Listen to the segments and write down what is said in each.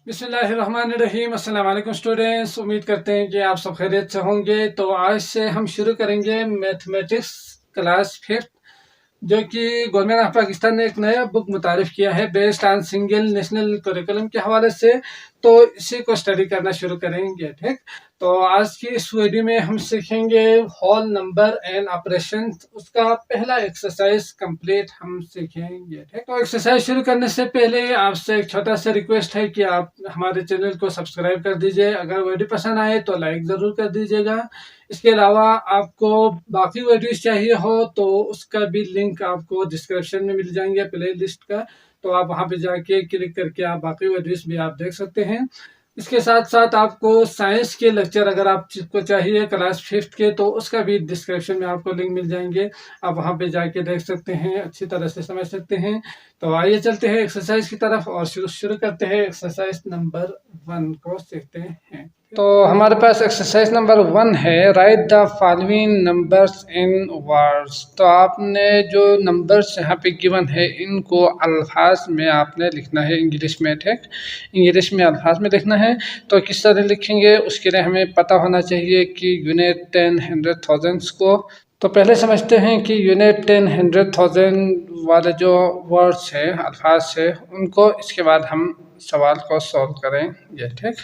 बिस्मिल्लाहिर्रहमानिर्रहीम। अस्सलाम वालेकुम स्टूडेंट्स, उम्मीद करते हैं कि आप सब खैरियत से होंगे। तो आज से हम शुरू करेंगे मैथमेटिक्स क्लास 5th, जो कि गवर्नमेंट ऑफ पाकिस्तान ने एक नया बुक मुतारिफ किया है based on single national curriculum के हवाले से। तो इसी को स्टडी करना शुरू करेंगे, ठीक। तो आज की इस वीडियो में हम सीखेंगे होल नंबर एंड ऑपरेशन। उसका पहला एक्सरसाइज कंप्लीट हम सीखेंगे, ठीक। तो एक्सरसाइज शुरू करने से पहले आपसे एक छोटा सा रिक्वेस्ट है कि आप हमारे चैनल को सब्सक्राइब कर दीजिए। अगर वीडियो पसंद आए तो लाइक ज़रूर कर दीजिएगा। इसके अलावा आपको बाकी वीडियोस चाहिए हो तो उसका भी लिंक आपको डिस्क्रिप्शन में मिल जाएंगे, प्ले लिस्ट का। तो आप वहां पे जाके क्लिक करके आप बाकी वीडियोस भी आप देख सकते हैं। इसके साथ साथ आपको साइंस के लेक्चर अगर आपको चाहिए क्लास 5th के, तो उसका भी डिस्क्रिप्शन में आपको लिंक मिल जाएंगे। आप वहां पे जाके देख सकते हैं, अच्छी तरह से समझ सकते हैं। तो आइए चलते हैं एक्सरसाइज की तरफ और शुरू करते हैं। एक्सरसाइज नंबर 1 को सीखते हैं। तो हमारे पास एक्सरसाइज नंबर 1 है, right the following numbers in words. तो आपने जो नंबर्स यहाँ पे गिवन है इनको अल्फाज में आपने लिखना है, इंग्लिश में, ठीक। इंग्लिश में अल्फाज में लिखना है। तो किस तरह लिखेंगे उसके लिए हमें पता होना चाहिए कि यूनिट 10, 100, थाउजेंड्स को। तो पहले समझते हैं कि यूनिट 10, 100, 1000 वाले जो वर्ड्स है, अल्फाज है, उनको इसके बाद हम सवाल को सॉल्व करेंगे, ठीक।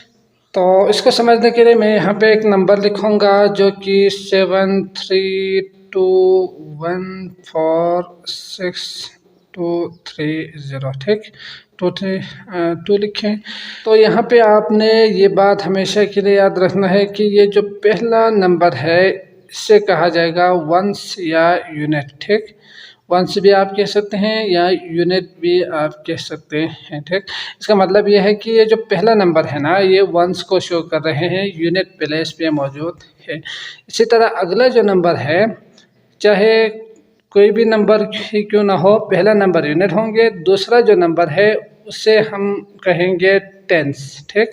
तो इसको समझने के लिए मैं यहाँ पे एक नंबर लिखूँगा जो कि 7321462230, ठीक। 2 लिखें। तो यहाँ पे आपने ये बात हमेशा के लिए याद रखना है कि ये जो पहला नंबर है इससे कहा जाएगा वंस या यूनिट, ठीक। वंस भी आप कह सकते हैं या यूनिट भी आप कह सकते हैं, ठीक। इसका मतलब ये है कि ये जो पहला नंबर है ना, ये वंस को शो कर रहे हैं, यूनिट प्लेस पे मौजूद है। इसी तरह अगला जो नंबर है, चाहे कोई भी नंबर ही क्यों ना हो, पहला नंबर यूनिट होंगे, दूसरा जो नंबर है उसे हम कहेंगे टेंस, ठीक।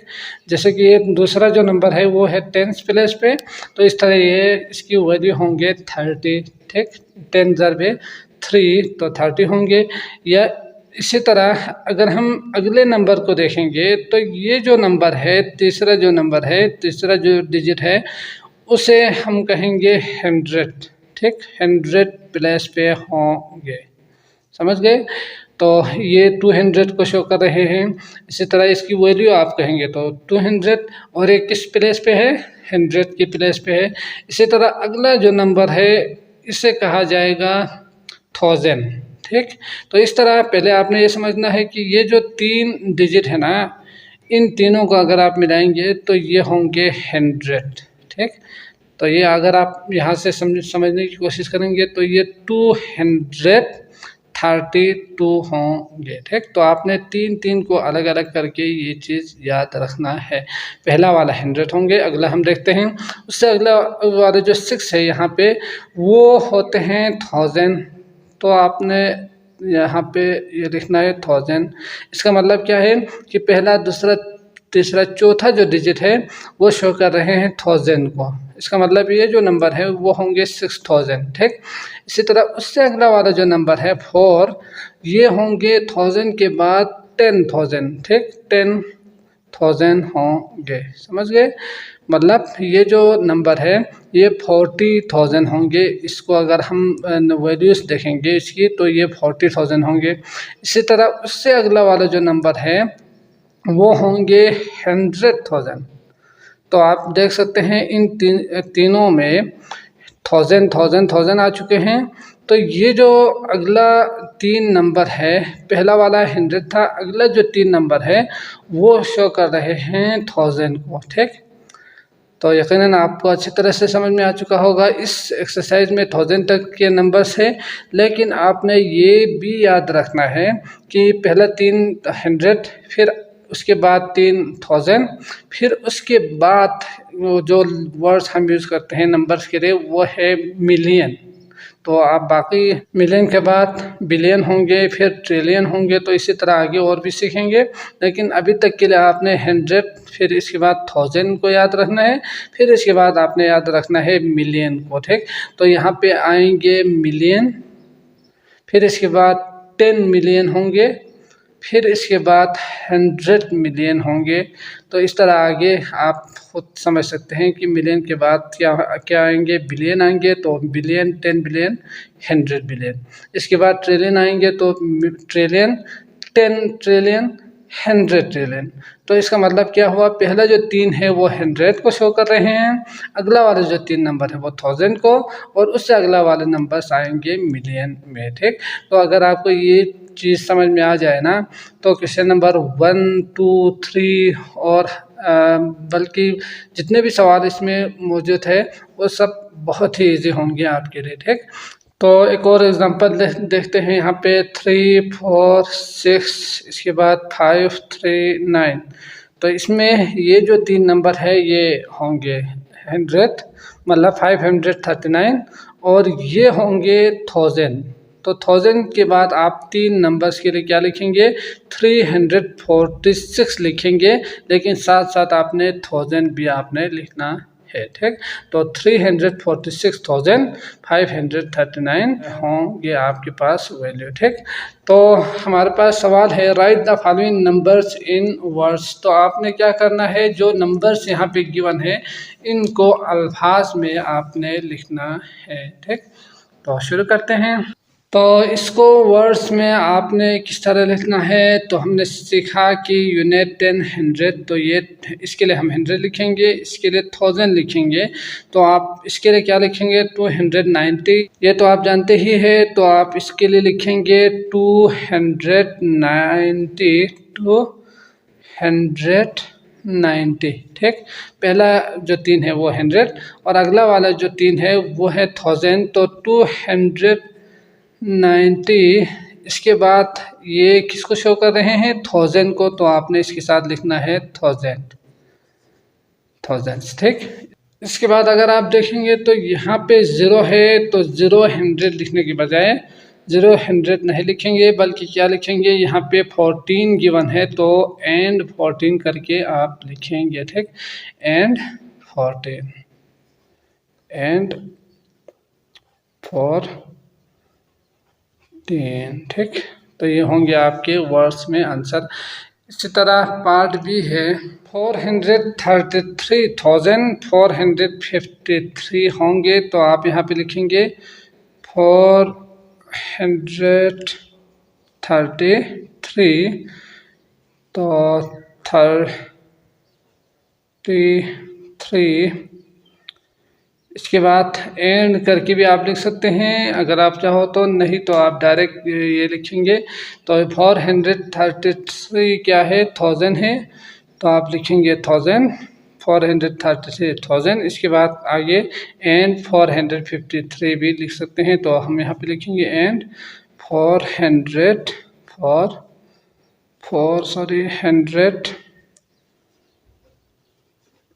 जैसे कि ये दूसरा जो नंबर है वो है टेंस प्लेस पे, तो इस तरह ये इसकी वैल्यू होंगे 30, ठीक। 10 × 3 तो 30 होंगे। या इसी तरह अगर हम अगले नंबर को देखेंगे तो ये जो नंबर है, तीसरा जो नंबर है, तीसरा जो डिजिट है, उसे हम कहेंगे 100, ठीक। 100 प्लेस पे होंगे, समझ गए। तो ये 200 को शो कर रहे हैं। इसी तरह इसकी वैल्यू आप कहेंगे तो 200, और एक किस प्लेस पे है, 100 की प्लेस पे है। इसी तरह अगला जो नंबर है इसे कहा जाएगा 1000, ठीक। तो इस तरह पहले आपने ये समझना है कि ये जो 3 डिजिट है ना, इन तीनों को अगर आप मिलाएंगे तो ये होंगे 100, ठीक। तो ये अगर आप यहाँ से समझने की कोशिश करेंगे तो ये 232 होंगे, ठीक। तो आपने 3 को अलग अलग करके ये चीज़ याद रखना है। पहला वाला 100 होंगे, अगला हम देखते हैं। उससे अगला वाले जो 6 है यहाँ पे, वो होते हैं 1000। तो आपने यहाँ पे ये लिखना है 1000। इसका मतलब क्या है कि पहला, दूसरा, तीसरा, चौथा जो डिजिट है वो शो कर रहे हैं 1000 को। इसका मतलब ये जो नंबर है वो होंगे 6000, ठीक। इसी तरह उससे अगला वाला जो नंबर है 4, ये होंगे 1000 के बाद 10,000, ठीक। 10,000 होंगे, समझ गए। मतलब ये जो नंबर है ये 40,000 होंगे। इसको अगर हम वैल्यूज़ देखेंगे इसकी तो ये 40,000 होंगे। इसी तरह उससे अगला वाला जो नंबर है वो होंगे 100,000। तो आप देख सकते हैं इन तीनों में 1000 आ चुके हैं। तो ये जो अगला 3 नंबर है, पहला वाला 100 था, अगला जो 3 नंबर है वो शो कर रहे हैं 1000 को, ठीक। तो यकीनन आपको अच्छी तरह से समझ में आ चुका होगा। इस एक्सरसाइज में 1000 तक के नंबर्स है, लेकिन आपने ये भी याद रखना है कि पहला 3 100, फिर उसके बाद 3000, फिर उसके बाद वो जो वर्ड्स हम यूज़ करते हैं नंबर्स के लिए वो है मिलियन। तो आप बाकी मिलियन के बाद बिलियन होंगे, फिर ट्रिलियन होंगे, तो इसी तरह आगे और भी सीखेंगे। लेकिन अभी तक के लिए आपने 100, फिर इसके बाद 1000 को याद रखना है, फिर इसके बाद आपने याद रखना है मिलियन को, ठीक। तो यहाँ पे आएंगे मिलियन, फिर इसके बाद 10 मिलियन होंगे, फिर इसके बाद 100 मिलियन होंगे। तो इस तरह आगे आप खुद समझ सकते हैं कि मिलियन के बाद क्या क्या आएंगे, बिलियन आएंगे तो बिलियन, 10 बिलियन, 100 बिलियन। इसके बाद ट्रिलियन आएंगे तो ट्रिलियन, 10 ट्रिलियन, 100 ट्रिलियन। तो इसका मतलब क्या हुआ, पहला जो 3 है वो 100 को शो कर रहे हैं, अगला वाले जो 3 नंबर है वो 1000 को, और उससे अगला वाले नंबर्स आएंगे मिलियन में। ठीक, तो अगर आपको ये चीज़ समझ में आ जाए ना, तो क्वेश्चन नंबर 1, 2, 3 और बल्कि जितने भी सवाल इसमें मौजूद है वो सब बहुत ही इजी होंगे आपके लिए। ठीक, तो एक और एग्जांपल देखते हैं यहाँ पे 3, 4, 6, इसके बाद 5, 3, 9। तो इसमें ये जो 3 नंबर है ये होंगे 100, मतलब 539, और ये होंगे 1000। तो 1000 के बाद आप 3 नंबर्स के लिए क्या लिखेंगे, 346 लिखेंगे, लेकिन साथ साथ आपने 1000 भी आपने लिखना है। ठीक, तो 346,539 होंगे आपके पास वैल्यू। ठीक, तो हमारे पास सवाल है right the following numbers in words. तो आपने क्या करना है, जो नंबर्स यहाँ पे गिवन है इनको अल्फाज में आपने लिखना है। ठीक, तो शुरू करते हैं। तो इसको वर्ड्स में आपने किस तरह लिखना है, तो हमने सीखा कि यूनिट 10, 100, तो ये इसके लिए हम 100 लिखेंगे, इसके लिए 1000 लिखेंगे। तो आप इसके लिए क्या लिखेंगे, 290, ये तो आप जानते ही है। तो आप इसके लिए लिखेंगे 290, 290। ठीक, पहला जो 3 है वो 100 और अगला वाला जो 3 है वो है 1000, तो 290। इसके बाद ये किसको शो कर रहे हैं, 1000 को, तो आपने इसके साथ लिखना है 1000। ठीक, इसके बाद अगर आप देखेंगे तो यहाँ पे 0 है, तो 0 100 लिखने के बजाय 0 100 नहीं लिखेंगे, बल्कि क्या लिखेंगे, यहाँ पे 14 गिवन है तो एंड 14 करके आप लिखेंगे। ठीक, एंड 14, एंड 14। ठीक, तो ये होंगे आपके वर्ड्स में आंसर। इसी तरह पार्ट भी है, 433,453 होंगे, तो आप यहाँ पे लिखेंगे 433, तो 33। इसके बाद एंड करके भी आप लिख सकते हैं अगर आप चाहो तो, नहीं तो आप डायरेक्ट ये लिखेंगे। तो 433 क्या है, 1000 है, तो आप लिखेंगे 1000, 433,000। इसके बाद आगे एंड 453 भी लिख सकते हैं, तो हम यहाँ पे लिखेंगे एंड 100,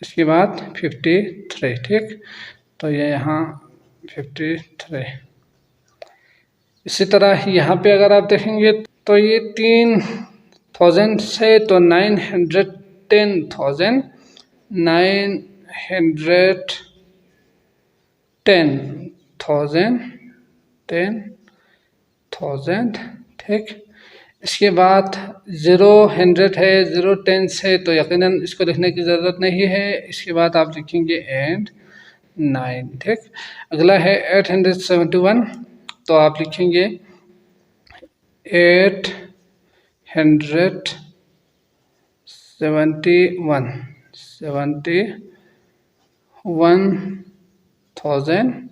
इसके बाद 53। ठीक, तो ये यहाँ 53। इसी तरह यहाँ पे अगर आप देखेंगे तो ये 3000 से, तो 910,000, 910,000। ठीक, इसके बाद 0 100 है, 0 10 है, तो यकीनन इसको लिखने की ज़रूरत नहीं है। इसके बाद आप लिखेंगे एंड 9। ठीक, अगला है 871, तो आप लिखेंगे 871,000।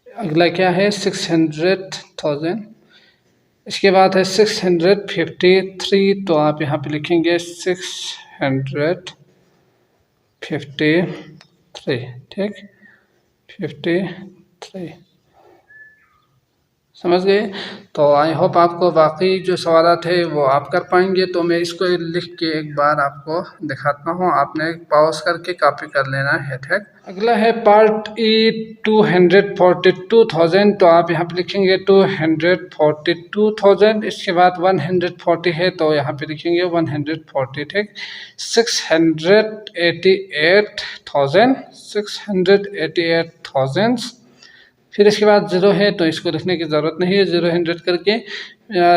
अगला क्या है 600,000। इसके बाद है 653, तो आप यहाँ पे लिखेंगे 653। ठीक, 53। समझ गए। तो आई होप आपको बाकी जो सवाल थे वो आप कर पाएंगे। तो मैं इसको लिख के एक बार आपको दिखाता हूँ, आपने पॉज करके कॉपी कर लेना है। ठीक, अगला है पार्ट ई 242,000, तो आप यहाँ पे लिखेंगे 242,000। इसके बाद 140 है, तो यहाँ पे लिखेंगे 140। ठीक, 688,000, 688,000। फिर इसके बाद 0 है तो इसको लिखने की ज़रूरत नहीं है, 0 100 करके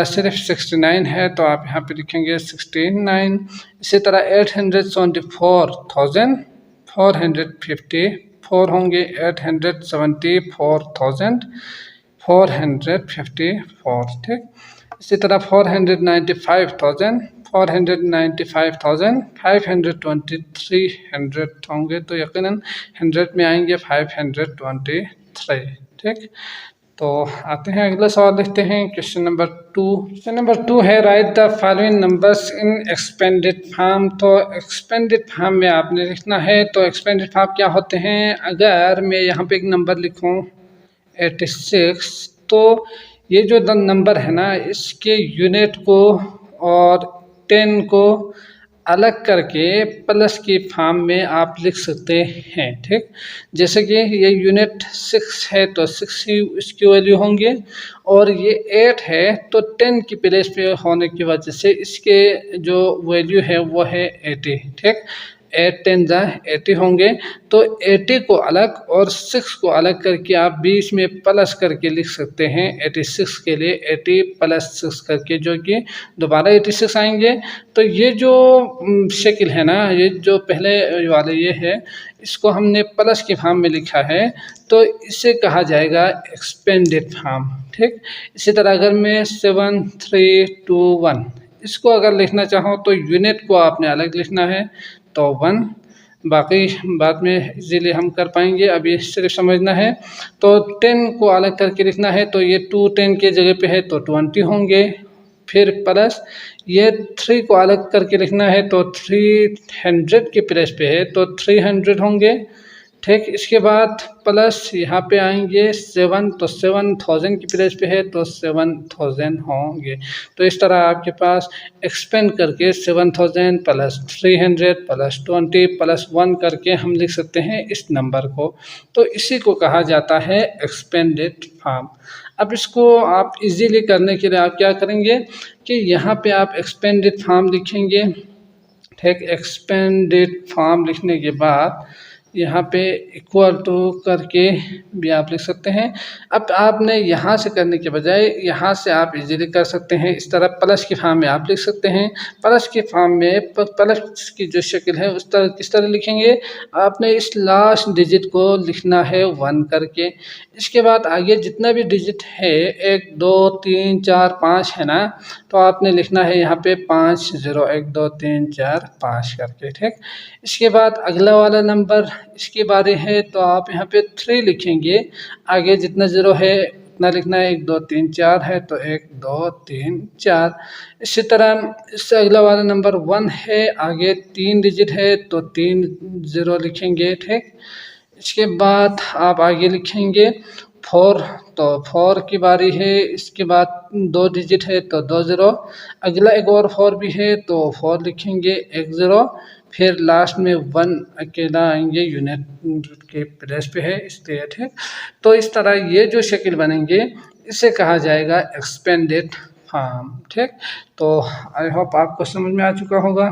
सिर्फ 69 है तो आप यहाँ पे लिखेंगे 69। इसी तरह 874,454 होंगे, 874,454, ठीक। इसी तरह 495,523 होंगे तो यकीनन 100 में आएंगे 523, ठीक। तो आते हैं अगला सवाल देखते हैं, क्वेश्चन नंबर 2। क्वेश्चन नंबर 2 है right the following numbers in expanded form. तो एक्सपेंडेड फॉर्म में आपने लिखना है। तो एक्सपेंडेड फॉर्म क्या होते हैं, अगर मैं यहाँ पे एक नंबर लिखूँ 86, तो ये जो नंबर है ना, इसके यूनिट को और 10 को अलग करके प्लस की फॉर्म में आप लिख सकते हैं, ठीक। जैसे कि ये यूनिट 6 है तो 6 ही इसकी वैल्यू होंगे, और ये 8 है तो 10 की प्लेस पे होने की वजह से इसके जो वैल्यू है वो है 80, ठीक। 8 10 80 होंगे, तो 80 को अलग और 6 को अलग करके आप बीच में प्लस करके लिख सकते हैं 86 के लिए 80 + 6 करके, जो कि दोबारा 86 आएंगे। तो ये जो शक्ल है ना, ये जो पहले वाले ये है, इसको हमने प्लस की फॉर्म में लिखा है तो इसे कहा जाएगा एक्सपेंडेड फॉर्म, ठीक। इसी तरह अगर मैं 7 3 2 1 इसको अगर लिखना चाहो तो यूनिट को आपने अलग लिखना है तो 1, बाकी बाद में इजीली हम कर पाएंगे, अभी सिर्फ समझना है। तो 10 को अलग करके लिखना है तो ये 2 10 के जगह पे है तो 20 होंगे, फिर प्लस ये 3 को अलग करके लिखना है तो 300 के प्लेस पे है तो 300 होंगे, ठीक। इसके बाद प्लस यहाँ पे आएंगे 7 तो 7000 की प्लेस पे है तो 7000 होंगे। तो इस तरह आपके पास एक्सपेंड करके 7000 + 300 + 20 + 1 करके हम लिख सकते हैं इस नंबर को। तो इसी को कहा जाता है एक्सपेंडेड फॉर्म। अब इसको आप इजीली करने के लिए आप क्या करेंगे कि यहाँ पे आप एक्सपेंडेड फॉर्म लिखेंगे, ठीक। एक्सपेंडेड फॉर्म लिखने के बाद यहाँ पे इक्वल टू करके भी आप लिख सकते हैं। अब आपने यहाँ से करने के बजाय यहाँ से आप इजीली कर सकते हैं, इस तरह प्लस की फॉर्म में आप लिख सकते हैं। प्लस की फॉर्म में प्लस की जो शक्ल है उस तरह किस तरह लिखेंगे, आपने इस लास्ट डिजिट को लिखना है 1 करके। इसके बाद आगे जितना भी डिजिट है 1 2 3 4 5 है ना, तो आपने लिखना है यहाँ पे 5 0 1 2 3 4 5 करके, ठीक। इसके बाद अगला वाला नंबर इसकी बारी है तो आप यहाँ पे 3 लिखेंगे, आगे जितना 0 है उतना लिखना है, 1 2 3 4 है तो 1 2 3 4। इसी तरह इससे अगला वाला नंबर 1 है, आगे 3 डिजिट है तो 3 0 लिखेंगे, ठीक। इसके बाद आप आगे लिखेंगे 4, तो 4 की बारी है, इसके बाद 2 डिजिट है तो 2 0, अगला एक और 4 भी है तो 4 लिखेंगे 1 0, फिर लास्ट में 1 अकेला आएंगे, यूनिट के प्लेस पे है इसलिए, ठीक। तो इस तरह ये जो शक्ल बनेंगे इसे कहा जाएगा एक्सपेंडेड फॉर्म, ठीक। तो आई होप आपको समझ में आ चुका होगा।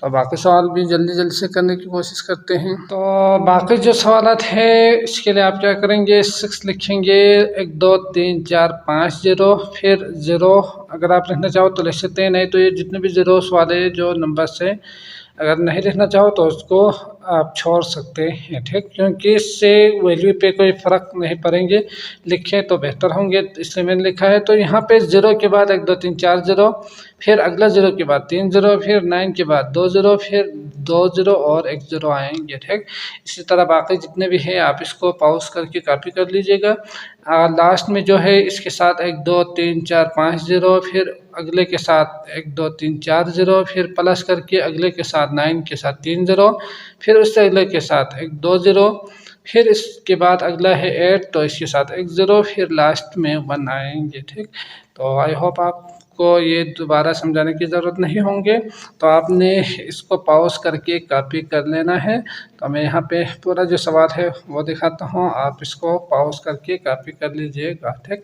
तो बाकी सवाल भी जल्दी जल्दी से करने की कोशिश करते हैं। तो बाकी जो सवालात है इसके लिए आप क्या करेंगे, 6 लिखेंगे, 1 2 3 4 5 0, फिर 0 अगर आप लिखना चाहो तो लिख सकते हैं, नहीं तो ये जितने भी ज़ीरोस वाले जो नंबर्स है अगर नहीं लिखना चाहो तो उसको आप छोड़ सकते हैं, ठीक। क्योंकि इससे वैल्यू पे कोई फ़र्क नहीं पड़ेंगे, लिखें तो बेहतर होंगे, इसलिए मैंने लिखा है। तो यहाँ पे 0 के बाद 1 2 3 4 0, फिर अगला 0 के बाद 3 0, फिर 9 के बाद 2 0, फिर 2 0 और 1 0 आएंगे, ठीक। इसी तरह बाकी जितने भी हैं आप इसको पॉज करके कॉपी कर लीजिएगा। लास्ट में जो है इसके साथ 1 2 3 4 5 0, फिर अगले के साथ 1 2 3 4 0, फिर प्लस करके अगले के साथ 9 के साथ 3 0, फिर उससे अगले के साथ 1 2 0, फिर इसके बाद अगला है 8 तो इसके साथ 1 0, फिर लास्ट में 1 आएंगे, ठीक। तो आई होप आपको ये दोबारा समझाने की ज़रूरत नहीं होंगे, तो आपने इसको पॉज करके कॉपी कर लेना है। तो मैं यहाँ पे पूरा जो सवाल है वो दिखाता हूँ, आप इसको पॉज करके कॉपी कर लीजिएगा, ठीक।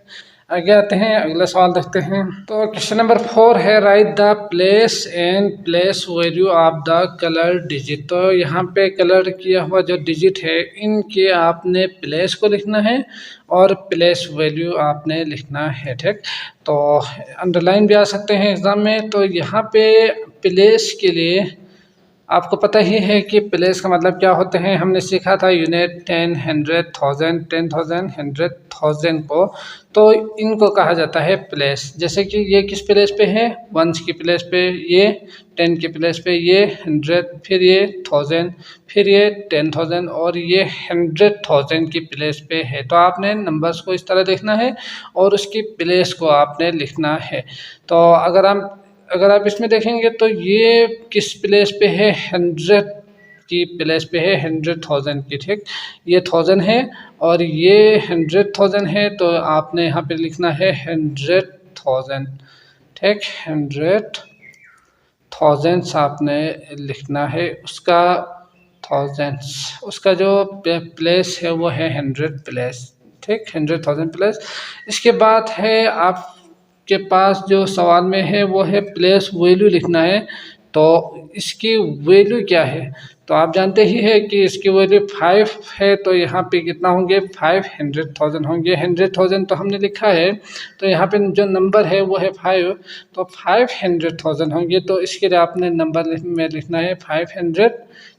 आगे आते हैं, अगला सवाल देखते हैं। तो क्वेश्चन नंबर 4 है, right the place and place value of the colour digit. तो यहाँ पे कलर किया हुआ जो डिजिट है इनके आपने प्लेस को लिखना है और प्लेस वैल्यू आपने लिखना है, ठीक। तो अंडरलाइन भी आ सकते हैं एग्जाम में। तो यहाँ पे प्लेस के लिए आपको पता ही है कि प्लेस का मतलब क्या होते हैं, हमने सीखा था यूनिट, 10, 100, 1000, 10,000, 100,000 को। तो इनको कहा जाता है प्लेस। जैसे कि ये किस प्लेस पे है, वंस की प्लेस पे, ये 10 की प्लेस पे, ये 100, फिर ये 1000, फिर ये 10,000 और ये 100,000 की प्लेस पे है। तो आपने नंबर्स को इस तरह देखना है और उसकी प्लेस को आपने लिखना है। तो अगर आप इसमें देखेंगे तो ये किस प्लेस पे है, 100 की प्लेस पे है, 100,000 की, ठीक। ये 1000 है और ये 100,000 है, तो आपने यहाँ पे लिखना है 100,000, ठीक। 100,000 आपने लिखना है, उसका थाउजेंड्स, उसका जो प्लेस है वो है 100 प्लेस, ठीक। 100,000 प्लेस। इसके बाद है आपके पास जो सवाल में है वो है प्लेस वैल्यू लिखना है। तो इसकी वैल्यू क्या है, तो आप जानते ही है कि इसकी वैल्यू 5 है। तो यहाँ पे कितना होंगे, 500,000 होंगे। 100,000 तो हमने लिखा है, तो यहाँ पे जो नंबर है वो है 5, तो 500,000 होंगे। तो इसके लिए आपने नंबर में लिखना है 500,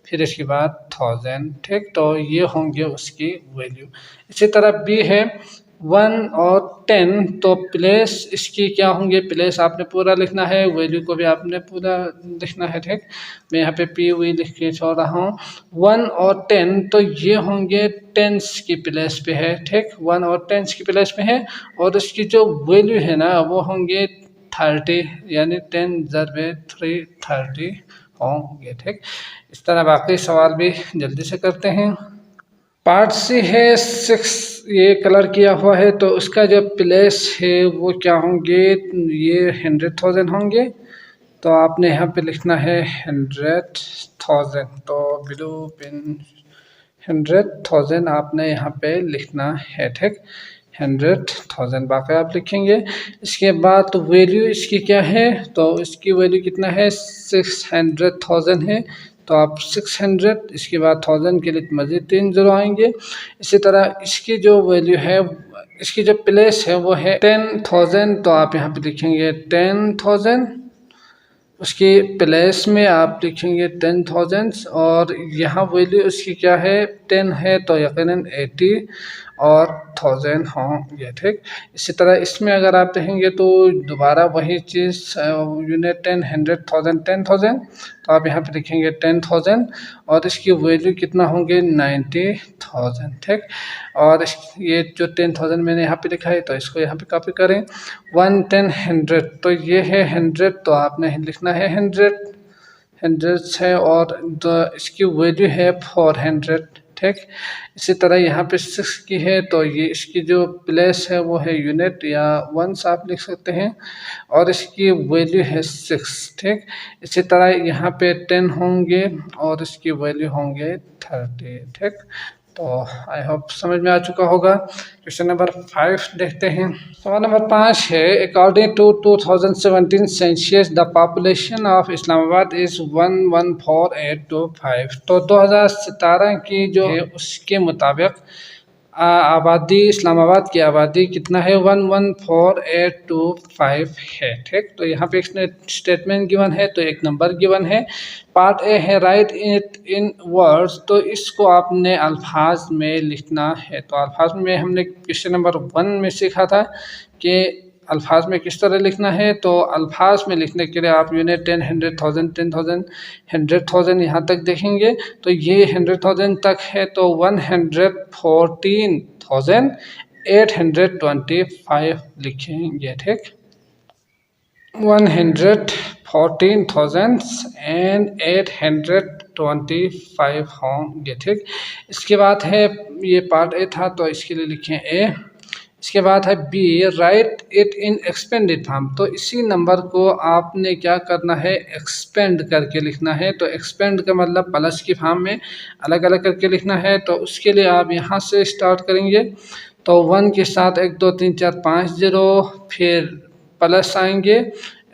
फिर इसके बाद 1000, ठीक। तो ये होंगे उसकी वैल्यू। इसी तरह बी है 1 और 10, तो प्लेस इसकी क्या होंगे, प्लेस आपने पूरा लिखना है, वैल्यू को भी आपने पूरा लिखना है, ठीक। मैं यहाँ पे पी वी लिख के छोड़ रहा हूँ। 1 और 10 तो ये होंगे टेंस की प्लेस पे है, ठीक। 1 और टेंस की प्लेस पे है और इसकी जो वैल्यू है ना वो होंगे 30, यानी 10 ज़रबे 3 30 होंगे, ठीक। इस तरह बाकी सवाल भी जल्दी से करते हैं। पार्ट सी है 6, ये कलर किया हुआ है, तो उसका जो प्लेस है वो क्या होंगे, ये 100,000 होंगे। तो आपने यहाँ पे लिखना है 100,000, तो ब्लू पेन 100,000 आपने यहाँ पे लिखना है, ठीक। 100,000 बाकी आप लिखेंगे। इसके बाद तो वैल्यू इसकी क्या है, तो इसकी वैल्यू कितना है, 600,000 है। तो आप 600, इसके बाद 1000 के लिए मज़ीद 3 जीरो आएंगे। इसी तरह इसकी जो वैल्यू है, इसकी जो प्लेस है वो है 10,000, तो आप यहाँ पे लिखेंगे 10,000। उसकी प्लेस में आप लिखेंगे 10,000 और यहाँ वैल्यू उसकी क्या है, 10 है, तो यकीनन 80 और 1000 होंगे, ठीक। इसी तरह इसमें अगर आप देखेंगे तो दोबारा वही चीज़, यूनिट 10, 100,000, 10,000, तो आप यहाँ पे लिखेंगे 10,000 और इसकी वैल्यू कितना होंगे, 90,000, ठीक। और ये जो 10,000 मैंने यहाँ पे लिखा है, तो इसको यहाँ पे कॉपी करें। 1, 10, 100, तो ये है 100, तो आपने लिखना है 100 है और इसकी वैल्यू है 400, ठीक। इसी तरह यहाँ पे 6 की है, तो ये इसकी जो प्लेस है वो है यूनिट या वंस आप लिख सकते हैं और इसकी वैल्यू है 6, ठीक। इसी तरह यहाँ पे 10 होंगे और इसकी वैल्यू होंगे 30, ठीक। तो आई होप समझ में आ चुका होगा। क्वेश्चन नंबर 5 देखते हैं। सवाल नंबर 5 है, according to 2017 census the population of Islamabad is 114,825। तो 2017 की जो है उसके मुताबिक आबादी, इस्लामाबाद की आबादी कितना है, 114,825 है, ठीक। तो यहाँ पे एक स्टेटमेंट गिवन है, तो एक नंबर गिवन है। पार्ट ए है, राइट इट इन वर्ड्स, तो इसको आपने अल्फाज में लिखना है। तो अल्फाज में हमने क्वेश्चन नंबर 1 में सीखा था कि अल्फाज में किस तरह लिखना है। तो अल्फाज में लिखने के लिए आप यूनिट 10, 100,000, 10,000, 100,000 यहाँ तक देखेंगे, तो ये 100,000 तक है, तो 114,825 लिखेंगे, ठीक। 114,825 होंगे, ठीक। इसके बाद है, ये पार्ट ए था, तो इसके लिए लिखें ए। इसके बाद है B, write it in expanded form. तो इसी नंबर को आपने क्या करना है, एक्सपेंड करके लिखना है। तो एक्सपेंड का मतलब प्लस की फॉर्म में अलग अलग करके लिखना है। तो उसके लिए आप यहाँ से स्टार्ट करेंगे। तो 1 के साथ 1 2 3 4 5 ज़ीरो, फिर प्लस आएंगे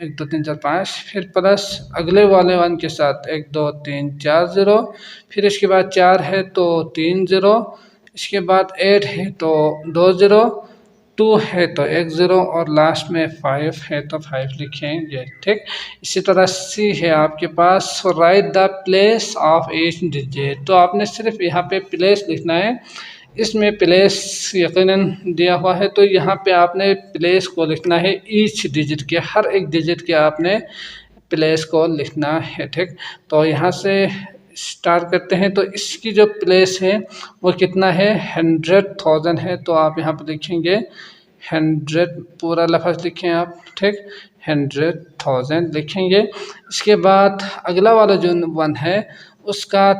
1 2 3 4 5, फिर प्लस अगले वाले 1 के साथ 1 2 3 4 ज़ीरो, फिर इसके बाद 4 है तो 3 ज़ीरो, इसके बाद 8 है तो 2 ज़ीरो, 2 है तो 1 ज़ीरो और लास्ट में 5 है तो 5 लिखेंगे। ठीक, इसी तरह सी है आपके पास, write the place of each digit. तो आपने सिर्फ यहाँ पे प्लेस लिखना है, इसमें प्लेस यकीनन दिया हुआ है तो यहाँ पे आपने प्लेस को लिखना है, ईच डिजिट के, हर एक डिजिट के आपने प्लेस को लिखना है। ठीक, तो यहाँ से स्टार्ट करते हैं। तो इसकी जो प्लेस है वो कितना है, 100,000 है, तो आप यहाँ पर लिखेंगे 100, पूरा लफ्ज़ लिखें आप। ठीक, 100,000 लिखेंगे। इसके बाद अगला वाला जो 1 है उसका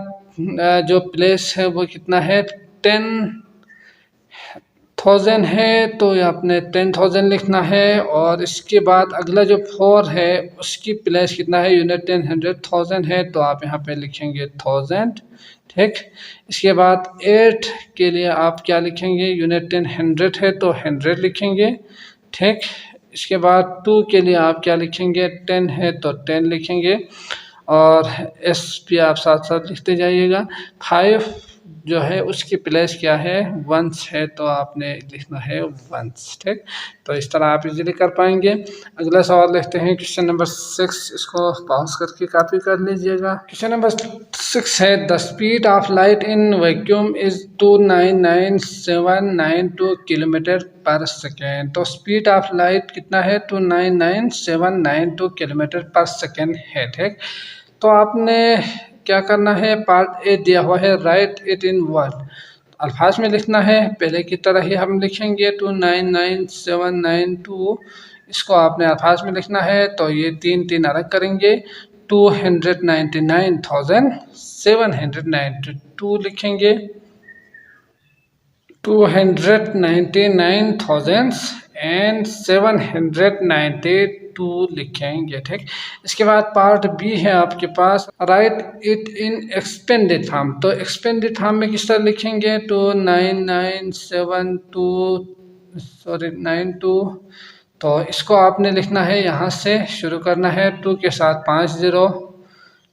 जो प्लेस है वो कितना है, 10,000 है, तो आपने 10,000 लिखना है। और इसके बाद अगला जो 4 है उसकी प्लेस कितना है, यूनिट 10 100,000 है, तो आप यहाँ पे लिखेंगे 1000। ठीक, इसके बाद 8 के लिए आप क्या लिखेंगे, यूनिट 10 100 है तो 100 लिखेंगे। ठीक, इसके बाद 2 के लिए आप क्या लिखेंगे, 10 है तो 10 लिखेंगे और एस भी आप साथ साथ लिखते जाइएगा। 5 जो है उसकी प्लेस क्या है, वंस है, तो आपने लिखना है वंस। ठीक, तो इस तरह आप इजीली कर पाएंगे। अगला सवाल देखते हैं, क्वेश्चन नंबर 6, इसको पॉज करके कॉपी कर लीजिएगा। क्वेश्चन नंबर 6 है, the speed of light in vacuum is 299,792 kilometre पर सेकेंड। तो स्पीड ऑफ लाइट कितना है, 299,792 किलोमीटर पर सेकेंड है। ठीक, तो आपने क्या करना है, पार्ट ए दिया हुआ है, राइट इट इन वर्ड, अल्फाज में लिखना है। पहले की तरह ही हम लिखेंगे 299,792, इसको आपने अल्फाज में लिखना है। तो ये 3 अलग करेंगे, 299,792 लिखेंगे, 299,792 लिखेंगे। ठीक, इसके बाद पार्ट बी है आपके पास, write it in expanded form. तो एक्सपेंडेड फॉर्म में किस तरह लिखेंगे, 92, तो इसको आपने लिखना है, यहाँ से शुरू करना है, 2 के साथ 5 ज़ीरो,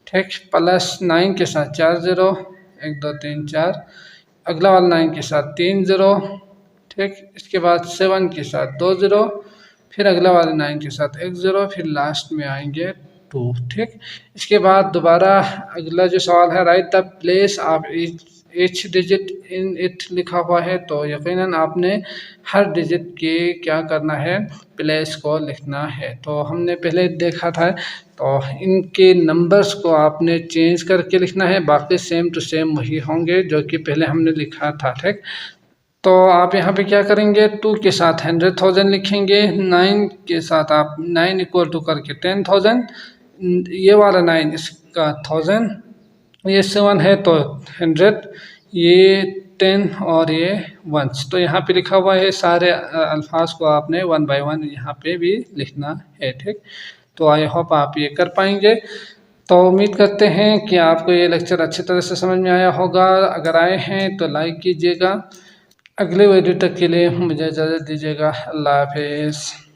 ठीक, प्लस 9 के साथ 4 ज़ीरो, 1 2 3 4, अगला वाला 9 के साथ 3 ज़ीरो, ठीक, इसके बाद 7 के साथ 2 ज़ीरो, फिर अगला वाला 9 के साथ 1 ज़ीरो, फिर लास्ट में आएंगे 2। ठीक, इसके बाद दोबारा अगला जो सवाल है, right the place of each digit in it लिखा हुआ है, तो यकीनन आपने हर डिजिट के क्या करना है, प्लेस को लिखना है। तो हमने पहले देखा था, तो इनके नंबर्स को आपने चेंज करके लिखना है, बाकी सेम टू सेम वही होंगे जो कि पहले हमने लिखा था। ठीक, तो आप यहाँ पे क्या करेंगे, 2 के साथ 100,000 लिखेंगे, 9 के साथ आप 9 इक्वल टू करके 10,000, ये वाला 9 इसका 1000, ये 7 है तो 100, ये 10 और ये 1। तो यहाँ पे लिखा हुआ है, सारे अल्फाज को आपने 1 बाय 1 यहाँ पे भी लिखना है। ठीक, तो आई होप आप ये कर पाएंगे। तो उम्मीद करते हैं कि आपको ये लेक्चर अच्छी तरह से समझ में आया होगा। अगर आए हैं तो लाइक कीजिएगा। अगले वीडियो तक के लिए मुझे इजाज़त दीजिएगा। अल्लाह हाफिज़।